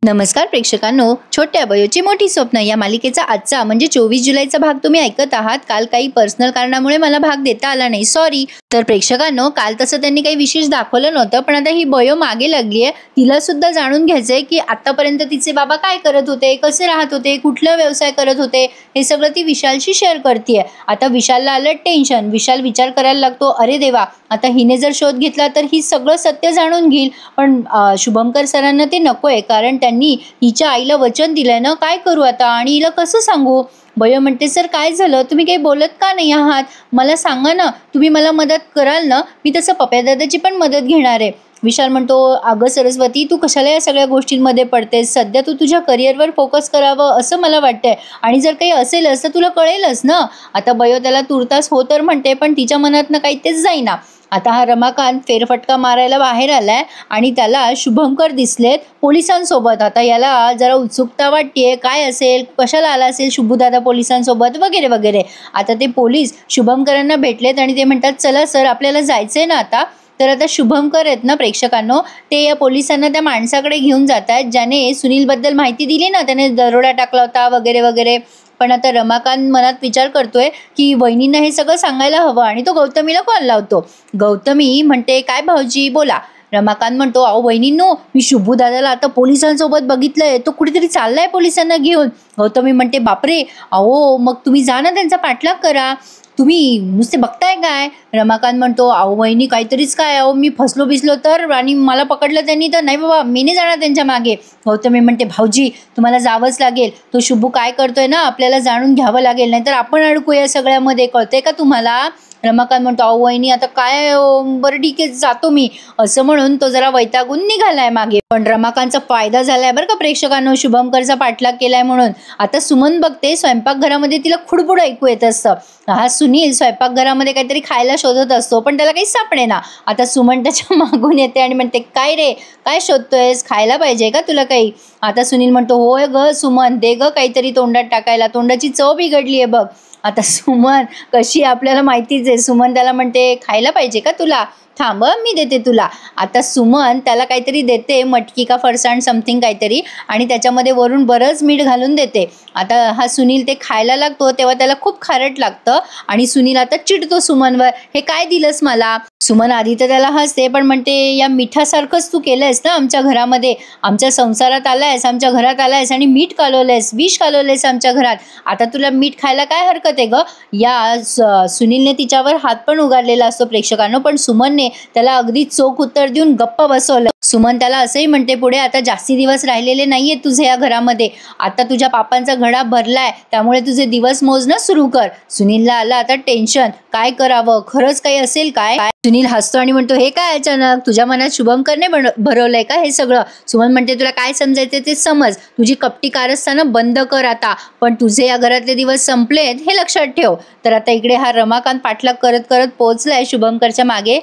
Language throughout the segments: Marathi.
नमस्कार प्रेक्षकांनो, छोट्या बयोची मोठी स्वप्न या मालिकेचा आजचा म्हणजे 24 जुलैचा भाग तुम्ही ऐकत आहात। काल काही पर्सनल कारणामुळे मला भाग देता आला नाही, सॉरी। तर प्रेक्षकांनो, काल तसं त्यांनी काही विशेष दाखवलं नव्हतं, पण आता ही बयो मागे लागली आहे। तिला सुद्धा जाणून घ्यायचंय की आतापर्यंत तिचे बाबा काय करत होते, कसे राहत होते, कुठला व्यवसाय करत होते, हे सगळं ती विशालशी शेअर करते। आता विशालला आलं टेन्शन। विशाल विचार करायला लागतो, अरे देवा, आता हिने जर शोध घेतला तर ही सगळं सत्य जाणून घेईल। पण शुभंकर सरांना ते नकोय, कारण त्यांनी हिच्या आईला वचन दिलंय ना। काय करू आता आणि हिला कसं सांगू? बयो म्हणते, सर काय झालं, तुम्ही काही बोलत का नाही आहात? मला सांगा ना, तुम्ही मला मदत कराल ना? मी तसं पप्या दादाची पण मदत घेणार आहे। विशाल म्हणतो, अगं सरस्वती, तू कशाला या सगळ्या गोष्टींमध्ये पडतेस? सध्या तू तुझ्या करिअरवर फोकस करावं असं मला वाटतंय, आणि जर काही असेलच तर तुला कळेलच ना। आता बयो त्याला तुर्तास हो तर म्हणते, पण तिच्या मनातनं काही तेच जाईना। आता हा रमाकांत फेरफटका मारायला बाहेर आलाय आणि त्याला शुभंकर दिसलेत पोलिसांसोबत। आता याला जरा उत्सुकता वाटतेय, काय असेल, कशाला आला असेल शुभूदादा पोलिसांसोबत वगैरे वगैरे। आता ते पोलीस शुभंकरांना भेटलेत आणि ते म्हणतात, चला सर, आपल्याला जायचंय ना आता। तर आता शुभंकर आहेत ना प्रेक्षकांनो, ते या पोलिसांना त्या माणसाकडे घेऊन जात आहेत ज्याने सुनीलबद्दल माहिती दिली ना, त्याने दरोडा टाकला होता वगैरे वगैरे। पण आता रमाकांत मनात विचार करतोय की वहिनींना हे सगळं सांगायला हवं, आणि तो गौतमीला कॉल लावतो। गौतमी म्हणते, काय भाऊजी बोला। रमाकांत म्हणतो, अहो वहिनींनो, मी शुभू दादाला आता पोलिसांसोबत बघितलंय, तो कुठेतरी चाललाय पोलिसांना घेऊन। गौतमी म्हणते, बापरे, अहो मग तुम्ही जा ना, त्यांचा पाठलाग करा, तुम्ही नुसते बघताय काय? रमाकांत म्हणतो, अहो वहिनी काहीतरीच काय, अहो मी फसलो बिसलो तर, आणि मला पकडलं त्यांनी तर नाही बाबा, मी नाही जाणार त्यांच्या मागे। गौतमी म्हणते, भाऊजी तुम्हाला जावंच लागेल, तो शुभू काय करतोय ना आपल्याला जाणून घ्यावं लागेल, नाहीतर आपण अडकू या सगळ्यामध्ये, कळतंय का तुम्हाला? रमाकांत म्हणतो, अहो वहिनी आता काय, बरं ठीक आहे जातो मी, असं म्हणून तो जरा वैतागून निघालाय मागे। पण रमाकांतचा फायदा झालाय बरं का प्रेक्षकांनो, शुभंकरचा पाठलाग केलाय म्हणून। आता सुमन बघते, स्वयंपाकघरामध्ये तिला खुडबुड ऐकू येत असतं। हा सुनील स्वयंपाकघरामध्ये काहीतरी खायला शोधत असतो, पण त्याला काही सापडे ना। आता सुमन त्याच्या मागून येते आणि म्हणते, काय रे, काय शोधतोयस, खायला पाहिजे का तुला काही? आता सुनील म्हणतो, होय ग सुमन, दे ग काहीतरी तोंडात टाकायला, तोंडाची चव बिघडली आहे बघ। आता सुमन कशी आपल्याला माहितीच आहे, सुमन त्याला म्हणते, खायला पाहिजे का तुला, थांब मी देते तुला। आता सुमन त्याला काहीतरी देते, मटकी का फरसाण समथिंग काहीतरी, आणि त्याच्यामध्ये वरून बरंच मीठ घालून देते। आता हा सुनील ते खायला लागतो तेव्हा त्याला खूप खारट लागतं, आणि सुनील आता चिडतो सुमनवर, हे काय दिलंस मला? सुमन आधी तर त्याला हसते, पण म्हणते, या मिठासारखंच तू केलंयस ना आमच्या घरामध्ये, आमच्या संसारात आलायस, आमच्या घरात आलायस आणि मीठ कालवलंयस, विष कालवलंयस आमच्या घरात, आता तुला मीठ खायला काय हरकत आहे ग? या सुनीलने तिच्यावर हात पण उगारलेला असतो प्रेक्षकांनो, पण सुमनने त्याला अगदी चोख उत्तर देऊन गप्प बसवलं। सुमन त्याला असंही म्हणते पुढे, आता जास्ती दिवस राहिलेले नाहीये तुझे या घरामध्ये, आता तुझ्या पापांचा घडा भरलाय, त्यामुळे तुझे दिवस मोजणं सुरू कर। सुनीलला आला आता टेन्शन, काय करावं, खरंच काही असेल काय? सुनील हसतो आणि म्हणतो, हे काय अचानक, तुझ्या मनात शुभंकरने भरवलंय का हे सगळं? सुमन म्हणते, तुला काय समजायचं ते समज, तुझी कपटी कारस्थानं बंद कर आता, पण तुझे या घरातले दिवस संपलेत हे लक्षात ठेव। तर आता इकडे हा रमाकांत पाठलाग करत करत पोहोचलाय शुभंकरच्या मागे।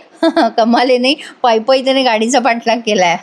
कमाले नाही, पायी त्याने गाडीचा पाठलाग केलाय।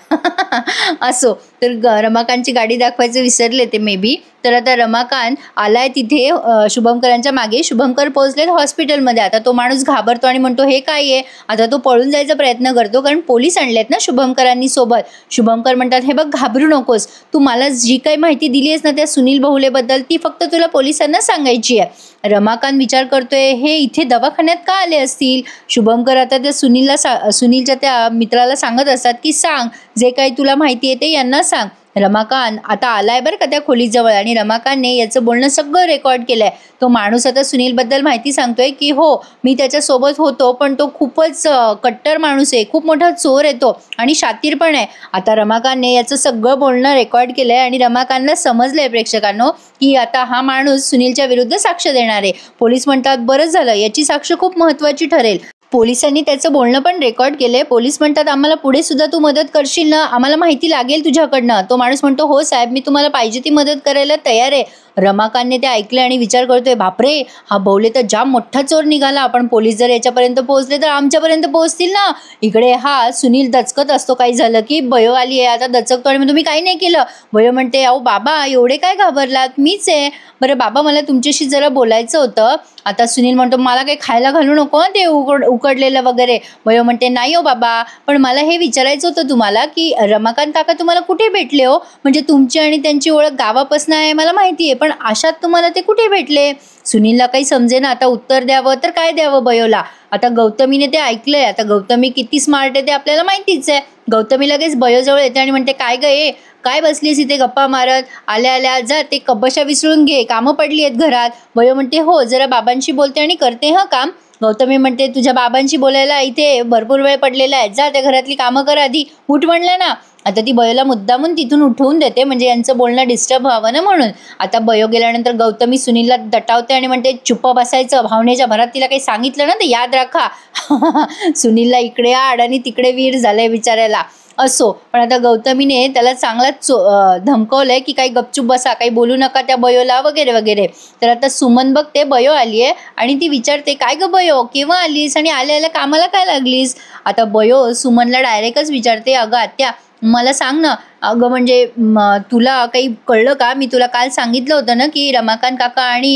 असो, तर रमाकांतची गाडी दाखवायचं विसरले ते मे बी। तर आता रमाकांत आलाय तिथे शुभंकरांच्या मागे। शुभंकर पोहोचलेत हॉस्पिटलमध्ये। आता तो माणूस घाबरतो आणि म्हणतो, हे काय आहे? आता तो पळून जायचा प्रयत्न करतो, कारण पोलीस आणलेत ना शुभंकरांनी सोबत। शुभंकर म्हणतात, हे बघ, घाबरू नकोस, तू मला जी काही माहिती दिली आहेस ना त्या सुनील बहुलेबद्दल, ती फक्त तुला पोलिसांना सांगायची आहे। रमाकांत विचार करतोय, हे इथे दवाखान्यात का आले असतील? शुभंकर आता त्या सुनीलच्या त्या मित्राला सांगत असतात की सांग, जे काही तुला माहिती आहे ते यांना सांग। रमाकांत आता आलाय बरं का त्या खोलीजवळ, आणि रमाकांतने याचं बोलणं सगळं रेकॉर्ड केलंय। तो माणूस आता सुनीलबद्दल माहिती सांगतोय की हो, मी त्याच्यासोबत होतो, पण तो खूपच कट्टर माणूस आहे, खूप मोठा चोर आहे तो, आणि शातीर पण आहे। आता रमाकांतने याचं सगळं बोलणं रेकॉर्ड केलंय, आणि रमाकांतला समजलंय प्रेक्षकांनो की आता हा माणूस सुनीलच्या विरुद्ध साक्ष देणार आहे। पोलीस म्हणतात, बरंच झालं, याची साक्ष खूप महत्त्वाची ठरेल। पोलिसांनी त्याचं बोलणं पण रेकॉर्ड केलंय। पोलीस म्हणतात, आम्हाला पुढे सुद्धा तू मदत करशील ना, आम्हाला माहिती लागेल तुझ्याकडनं। तो माणूस म्हणतो, हो साहेब, मी तुम्हाला पाहिजे ती मदत करायला तयार आहे। रमाकांतने ते ऐकले आणि विचार करतोय, बापरे, हा बवले तर जाम मोठा चोर निघाला, आपण पोलीस जर याच्यापर्यंत पोहोचले तर आमच्यापर्यंत पोहोचतील ना। इकडे हा सुनील दचकत असतो, काही झालं की बयो आली आहे, आता दचकतो आणि म्हणतो, मी काही नाही केलं। बयो म्हणते, अहो बाबा, एवढे काय घाबरलात, मीच आहे, बरं बाबा मला तुमच्याशी जरा बोलायचं होतं. आता सुनील म्हणतो मला काही खायला घालू नको ते उकडलेलं वगैरे. बयो म्हणते नाही हो बाबा, पण मला हे विचारायचं होतं तुम्हाला की रमाकांत काका तुम्हाला कुठे भेटले हो? म्हणजे तुमची आणि त्यांची ओळख गावापासून आहे मला माहिती आहे, पण अशात तुम्हाला ते कुठे भेटले? सुनीलला काही समजेना आता उत्तर द्यावं तर काय द्यावं बयोला. आता गौतमीने ते ऐकलंय. आता गौतमी किती स्मार्ट आहे ते आपल्याला माहितीच आहे. गौतमी लगेच बयोजवळ येते आणि म्हणते काय गे, काय बसलीस इथे गप्पा मारत? आल्या आल्या जा ते कबशा विसरून घे, कामं पडली आहेत घरात. बयो म्हणते हो जरा बाबांशी बोलते आणि करते हं काम. गौतमी म्हणते तुझ्या बाबांशी बोलायला इथे भरपूर वेळ पडलेला आहे, जा त्या घरातली कामं कर आधी, उठ म्हणलं ना. आता ती बयोला मुद्दामून तिथून उठवून देते म्हणजे यांचं बोलणं डिस्टर्ब व्हावं ना म्हणून. आता बयो गेल्यानंतर गौतमी सुनीलला दटावते आणि म्हणते चुप्प बसायचं, भावनेच्या भरात तिला काही सांगितलं ना ते याद राखा. सुनीलला इकडे आड आणि तिकडे वीर झालंय बिचाऱ्याला. असो, पण आता गौतमीने त्याला चांगलाच धमकवलंय की काही गपचूप बसा, काही बोलू नका त्या बयोला वगैरे वगैरे. तर आता सुमन बघते बयो आली आहे आणि ती विचारते काय ग बयो केव्हा आलीस आणि आल्या आल्या कामाला काय लागलीस? आता बयो सुमनला डायरेक्टच विचारते अगं आत्या मला सांग ना, अगं म्हणजे तुला काही कळलं का? मी तुला काल सांगितलं होतं ना की रमाकांत काका आणि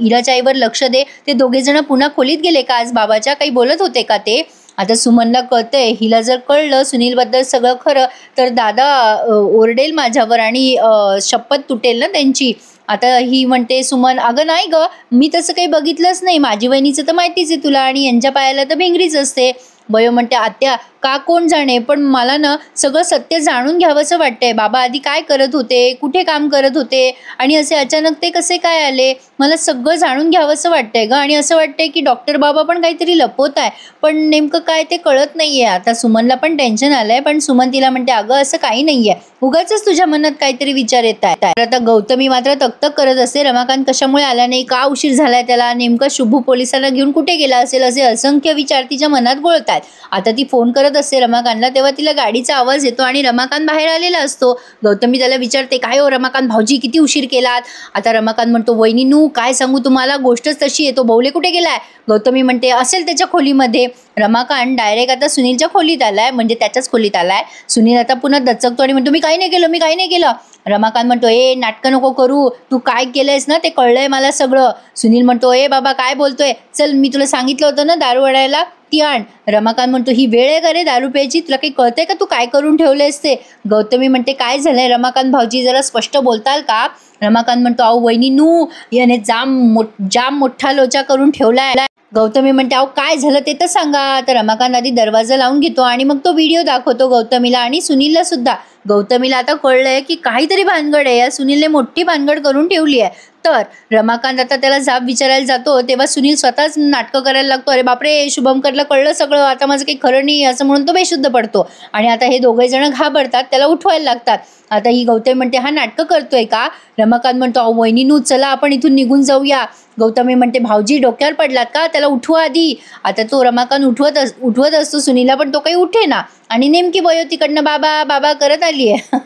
इराच्या आईवर लक्ष दे. ते दोघे जण पुन्हा खोलीत गेले का आज बाबाच्या? काही बोलत होते का ते? आता सुमनला कळतंय हिला जर कळलं सुनीलबद्दल सगळं खरं तर दादा ओरडेल माझ्यावर आणि शपथ तुटेल ना त्यांची. आता ही म्हणते सुमन अगं नाही ग, मी तसं काही बघितलंच नाही, माझी वहिनीचं तर माहितीच आहे तुला आणि यांच्या पायाला तर भिंगरीच असते. बयो म्हणते आत्या का कोण जाणे, पण मला ना सगळं सत्य जाणून घ्यावंसं वाटतंय. बाबा आधी काय करत होते, कुठे काम करत होते आणि असे अचानक ते कसे काय आले, मला सगळं जाणून घ्यावंसं वाटतंय ग. आणि असं वाटतंय की डॉक्टर बाबा पण काहीतरी लपवत आहे, पण नेमकं काय ते कळत नाहीये. आता सुमनला पण टेन्शन आलंय, पण सुमन तिला म्हणते अगं असं काही नाहीये, उगाचच तुझ्या मनात काहीतरी विचार येत आहे. आता गौतमी मात्र तकतक करत असते रमाकांत कशामुळे आला नाही, का उशीर झालाय त्याला, नेमकं शुभू पोलिसांना घेऊन कुठे गेला असेल, असे असंख्य विचार तिच्या मनात घोळतात. आता ती फोन करत असते रमाकांतला, तेव्हा तिला गाडीचा आवाज येतो आणि रमाकांत बाहेर आलेला असतो. गौतमी त्याला विचारते काय हो रमाकांत भाऊजी किती उशीर केलात? आता रमाकांत म्हणतो वहिनी नू काय सांगू तुम्हाला, गोष्टच तशी आहे, तो बौले कुठे गेलाय? गौतमी म्हणते असेल त्याच्या खोलीमध्ये. रमाकांत डायरेक्ट आता सुनीलच्या खोलीत आलाय, म्हणजे त्याच्याच खोलीत आलाय. सुनील आता पुन्हा दचकतो आणि म्हणतो मी काही नाही केलं, मी काही नाही केलं. रमाकांत म्हणतो ए नाटकं नको करू, तू काय केलंयस ना ते कळलंय मला सगळं. सुनील म्हणतो ए बाबा काय बोलतोय, चल मी तुला सांगितलं होतं ना दारू वडायला, ती आण. रमाकांत म्हणतो ही वेळ आहे का रे दारू प्यायची, तुला काही कळतंय का तू काय करून ठेवलेस ते? गौतमी म्हणते काय झालंय रमाकांत भाऊजी जरा स्पष्ट बोलताल का? रमाकांत म्हणतो अहो वहिनी नू याने जाम मोठा लोचा करून ठेवलाय. गौतमी म्हणते अहो काय झालं ते तर सांगा. तर रमाकांत आधी दरवाजा लावून घेतो आणि मग तो व्हिडिओ दाखवतो गौतमीला आणि सुनीलला सुद्धा. गौतमीला आता कळलंय की काहीतरी भानगड आहे, या सुनीलने मोठी भानगड करून ठेवली आहे. तर रमाकांत आता त्याला जाब विचारायला जातो तेव्हा सुनील स्वतःच नाटकं करायला लागतो. अरे बापरे शुभंकरला कळलं सगळं, आता माझं काही खरं नाही असं म्हणून तो बेशुद्ध पडतो. आणि आता हे दोघे जण घाबरतात, त्याला उठवायला लागतात. आता ही गौतमी म्हणते हा नाटकं करतोय का? रमाकांत म्हणतो अहो वहिनी नू चला आपण इथून निघून जाऊया. गौतमी म्हणते भाऊजी डोक्यावर पडलात का, त्याला उठवा आधी. आता तो रमाकांत उठवत असतो सुनीलला, पण तो काही उठे ना. आणि नेमकी बयो तिकडनं बाबा बाबा करत आली आहे.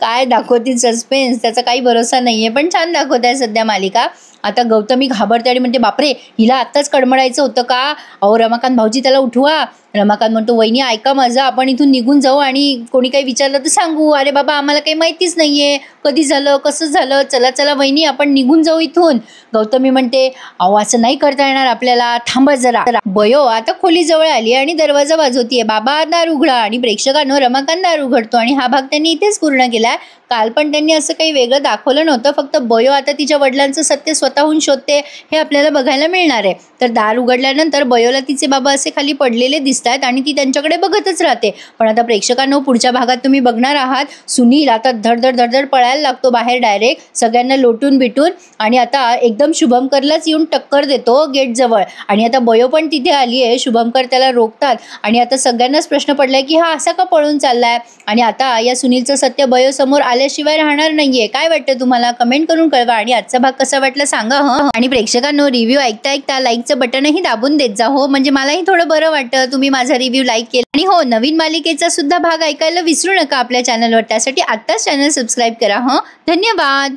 काय दाखवतील सस्पेन्स, त्याचा काही भरोसा नाहीये, पण छान दाखवत आहे सध्या मालिका. आता गौतमी घाबरते आणि म्हणते बापरे हिला आत्ताच कडमडायचं होतं का? अहो रमाकांत भाऊजी त्याला उठवा. रमाकांत म्हणतो वहिनी ऐका माझं, आपण इथून निघून जाऊ आणि कोणी काही विचारलं तर सांगू. अरे बाबा आम्हाला काही माहितीच नाहीये कधी झालं कसं झालं, चला चला वहिनी आपण निघून जाऊ इथून. गौतमी म्हणते अहो असं नाही करता येणार आपल्याला, थांबा जरा. बयो आता खोलीजवळ आली आणि दरवाजा वाजवतीये, बाबा दार उघडा. आणि प्रेक्षकांनो रमाकांत दार उघडतो आणि हा भाग त्यांनी इथेच पूर्ण केलाय. काल पण त्यांनी असं काही वेगळं दाखवलं नव्हतं, फक्त बयो आता तिच्या वडिलांचं सत्य स्वतःहून शोधते हे आपल्याला बघायला मिळणार आहे. तर दार उघडल्यानंतर बयोला तिचे बाबा असे खाली पडलेले दिसतात आणि ती त्यांच्याकडे बघतच राहते. पण आता प्रेक्षकांनो पुढच्या भागात तुम्ही बघणार आहात सुनील आता धडधड धडधड पळायला लागतो बाहेर डायरेक्ट सगळ्यांना लोटून बिटून, आणि आता एकदम शुभंकरलाच येऊन टक्कर देतो गेट जवळ. आणि आता बयो पण तिथे आली आहे, शुभंकर त्याला रोखतात आणि आता सगळ्यांनाच प्रश्न पडलाय की हा असा का पळून चाललाय. आणि आता या सुनीलचं सत्य बयो समोर आल्याशिवाय राहणार नाहीये. काय वाटतं तुम्हाला, कमेंट करून कळवा आणि आजचा भाग कसा वाटला सांगा. आणि प्रेक्षकांनो रिव्ह्यू ऐकता ऐकता लाईकचं बटनही दाबून देत जा हो, म्हणजे मलाही थोडं बरं वाटतं तुम्ही माझा रिव्ह्यू लाईक केला. आणि हो नवीन मालिकेचा सुद्धा भाग ऐकायला विसरू नका आपल्या चॅनलवर, त्यासाठी आत्ताच चॅनल सबस्क्राईब करा. धन्यवाद.